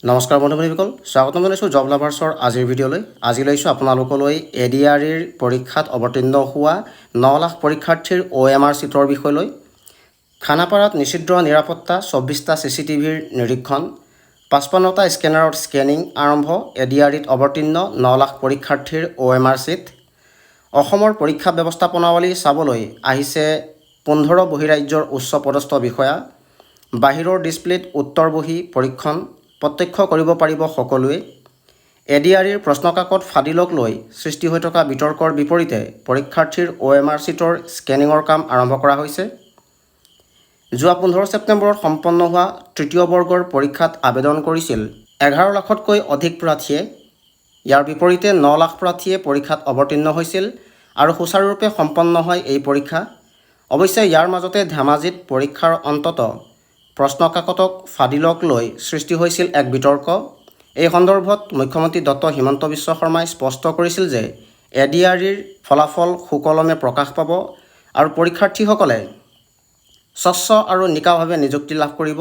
নমস্কাৰ বন্ধুসকল, স্বাগতম জনাইছোঁ জব লাভাৰ্ছৰ আজিৰ ভিডিঅ'লৈ। আজি লৈছোঁ আপোনালোকলৈ ADREৰ পৰীক্ষাত অৱতীৰ্ণ হোৱা 9 লাখ পৰীক্ষাৰ্থীৰ OMR চিটৰ বিষয়লৈ। খানাপাৰাত নিষিদ্ধ নিৰাপত্তা, 24টা CCTVৰ নিৰীক্ষণ, 55টা স্কেনাৰত স্কেনিং আৰম্ভ। ADREত অৱতীৰ্ণ 9 লাখ পৰীক্ষাৰ্থীৰ OMR চিট। অসমৰ পৰীক্ষা ব্যৱস্থাপনাৱলী চাবলৈ আহিছে 15 বহিৰাজ্যৰ উচ্চপদস্থ বিষয়া। বাহিৰৰ ডিছপ্লেত উত্তৰ বহী পৰীক্ষণ প্ৰত্যক্ষ কৰিব পাৰিব সকলোৱে। ADREৰ প্ৰশ্নকাকত ফাদিলক লৈ সৃষ্টি হৈ থকা বিতৰ্কৰ বিপৰীতে পৰীক্ষাৰ্থীৰ OMR চিটৰ স্কেনিঙৰ কাম আৰম্ভ কৰা হৈছে। যোৱা 15 ছেপ্টেম্বৰত সম্পন্ন হোৱা তৃতীয় বৰ্গৰ পৰীক্ষাত আবেদন কৰিছিল 11 লাখতকৈ অধিক প্ৰাৰ্থীয়ে। ইয়াৰ বিপৰীতে 9 লাখ প্ৰাৰ্থীয়ে পৰীক্ষাত অৱতীৰ্ণ হৈছিল আৰু সুচাৰুৰূপে সম্পন্ন হয় এই পৰীক্ষা। অৱশ্যে ইয়াৰ মাজতে ধেমাজিত পৰীক্ষাৰ অন্তত প্ৰশ্নকাকতক ফাদিলক লৈ সৃষ্টি হৈছিল এক বিতৰ্ক। এই সন্দৰ্ভত মুখ্যমন্ত্ৰী ডক্টৰ হিমন্ত বিশ্ব শৰ্মাই স্পষ্ট কৰিছিল যে ADREৰ ফলাফল সুকলমে প্ৰকাশ পাব আৰু পৰীক্ষাৰ্থীসকলে স্বচ্ছ আৰু নিকাভাৱে নিযুক্তি লাভ কৰিব।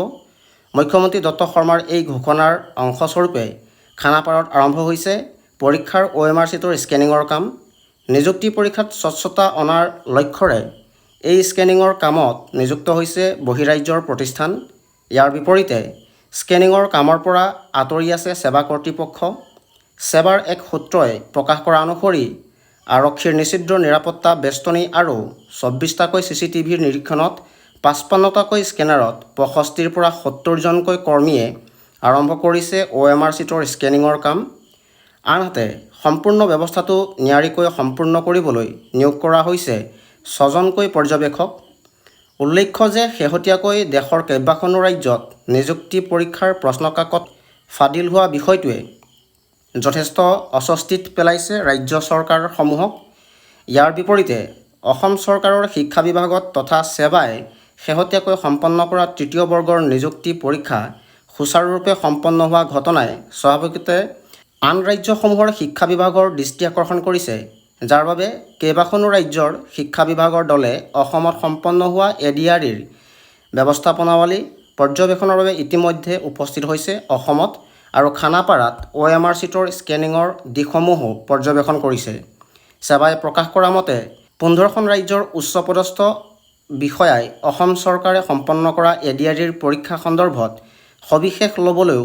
মুখ্যমন্ত্ৰী ডক্টৰ শৰ্মাৰ এই ঘোষণাৰ অংশস্বৰূপে খানাপাৰাত আৰম্ভ হৈছে পৰীক্ষাৰ OMR চিটৰ স্কেনিঙৰ কাম। নিযুক্তি পৰীক্ষাত স্বচ্ছতা অনাৰ লক্ষ্যৰে এই স্কেনিঙৰ কামত নিযুক্ত হৈছে বহিৰাজ্যৰ প্ৰতিষ্ঠান। ইয়াৰ বিপৰীতে স্কেনিঙৰ কামৰ পৰা আঁতৰি আছে সেৱা কৰ্তৃপক্ষ। সেৱাৰ এক সূত্ৰই প্ৰকাশ কৰা অনুসৰি আৰক্ষীৰ নিষিদ্ধ নিৰাপত্তা বেষ্টনী আৰু 24টাকৈ CCTVৰ নিৰীক্ষণত 55টাকৈ স্কেনাৰত 65ৰ পৰা 70জনকৈ কৰ্মীয়ে আৰম্ভ কৰিছে OMR চিটৰ স্কেনিঙৰ কাম। আনহাতে সম্পূৰ্ণ ব্যৱস্থাটো নিয়াৰিকৈ সম্পূৰ্ণ কৰিবলৈ নিয়োগ কৰা হৈছে 6জনকৈ পৰ্যবেক্ষক। উল্লেখ্য যে শেহতীয়াকৈ দেশৰ কেইবাখনো ৰাজ্যত নিযুক্তি পৰীক্ষাৰ প্ৰশ্নকাকত ফাদিল হোৱা বিষয়টোৱে যথেষ্ট অস্বস্তিত পেলাইছে ৰাজ্য চৰকাৰসমূহক। ইয়াৰ বিপৰীতে অসম চৰকাৰৰ শিক্ষা বিভাগত তথা সেৱাই শেহতীয়াকৈ সম্পন্ন কৰা তৃতীয় বৰ্গৰ নিযুক্তি পৰীক্ষা সুচাৰুৰূপে সম্পন্ন হোৱা ঘটনাই স্বাভাৱিকতে আন ৰাজ্যসমূহৰ শিক্ষা বিভাগৰ দৃষ্টি আকৰ্ষণ কৰিছে, যাৰ বাবে কেইবাখনো ৰাজ্যৰ শিক্ষা বিভাগৰ দলে অসমত সম্পন্ন হোৱা ADREৰ ব্যৱস্থাপনাৱলী পৰ্যবেক্ষণৰ বাবে ইতিমধ্যে উপস্থিত হৈছে অসমত আৰু খানাপাৰাত OMR চিটৰ স্কেনিঙৰ দিশসমূহো পৰ্যবেক্ষণ কৰিছে। সেৱাই প্ৰকাশ কৰা মতে 15খন ৰাজ্যৰ উচ্চপদস্থ বিষয়াই অসম চৰকাৰে সম্পন্ন কৰা ADREৰ পৰীক্ষা সন্দৰ্ভত সবিশেষ ল'বলৈও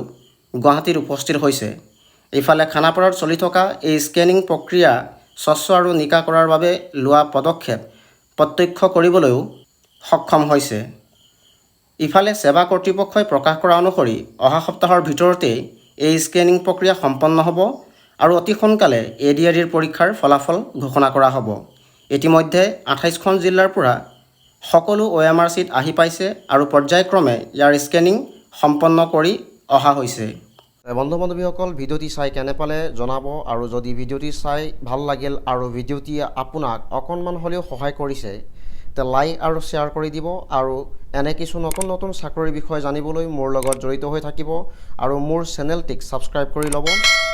গুৱাহাটীত উপস্থিত হৈছে। ইফালে খানাপাৰাত চলি থকা এই স্কেনিং প্ৰক্ৰিয়া স্বচ্ছ আৰু নিকা কৰাৰ বাবে লোৱা পদক্ষেপ প্ৰত্যক্ষ কৰিবলৈও সক্ষম হৈছে। ইফালে সেৱা কৰ্তৃপক্ষই প্ৰকাশ কৰা অনুসৰি অহা সপ্তাহৰ ভিতৰতেই এই স্কেনিং প্ৰক্ৰিয়া সম্পন্ন হ'ব আৰু অতি সোনকালে ADREৰ পৰীক্ষাৰ ফলাফল ঘোষণা কৰা হ'ব। ইতিমধ্যে 28খন জিলাৰ পৰা সকলো OMR চিট আহি পাইছে আৰু পৰ্যায়ক্ৰমে ইয়াৰ স্কেনিং সম্পন্ন কৰি অহা হৈছে। বন্ধু-বান্ধৱীসকল, ভিডিঅ'টি চাই কেনে পালে জনাব আৰু যদি ভিডিঅ'টি চাই ভাল লাগিল আৰু ভিডিঅ'টিয়ে আপোনাক অকণমান হ'লেও সহায় কৰিছে তে লাইক আৰু শ্বেয়াৰ কৰি দিব আৰু এনে কিছু নতুন নতুন চাকৰিৰ বিষয়ে জানিবলৈ মোৰ লগত জড়িত হৈ থাকিব আৰু মোৰ চেনেলটিক ছাবস্ক্ৰাইব কৰি ল'ব।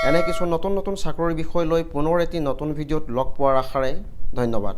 এনে কিছু নতুন নতুন চাকৰিৰ বিষয় লৈ পুনৰ এটি নতুন ভিডিঅ'ত লগ পোৱাৰ আশাৰে ধন্যবাদ।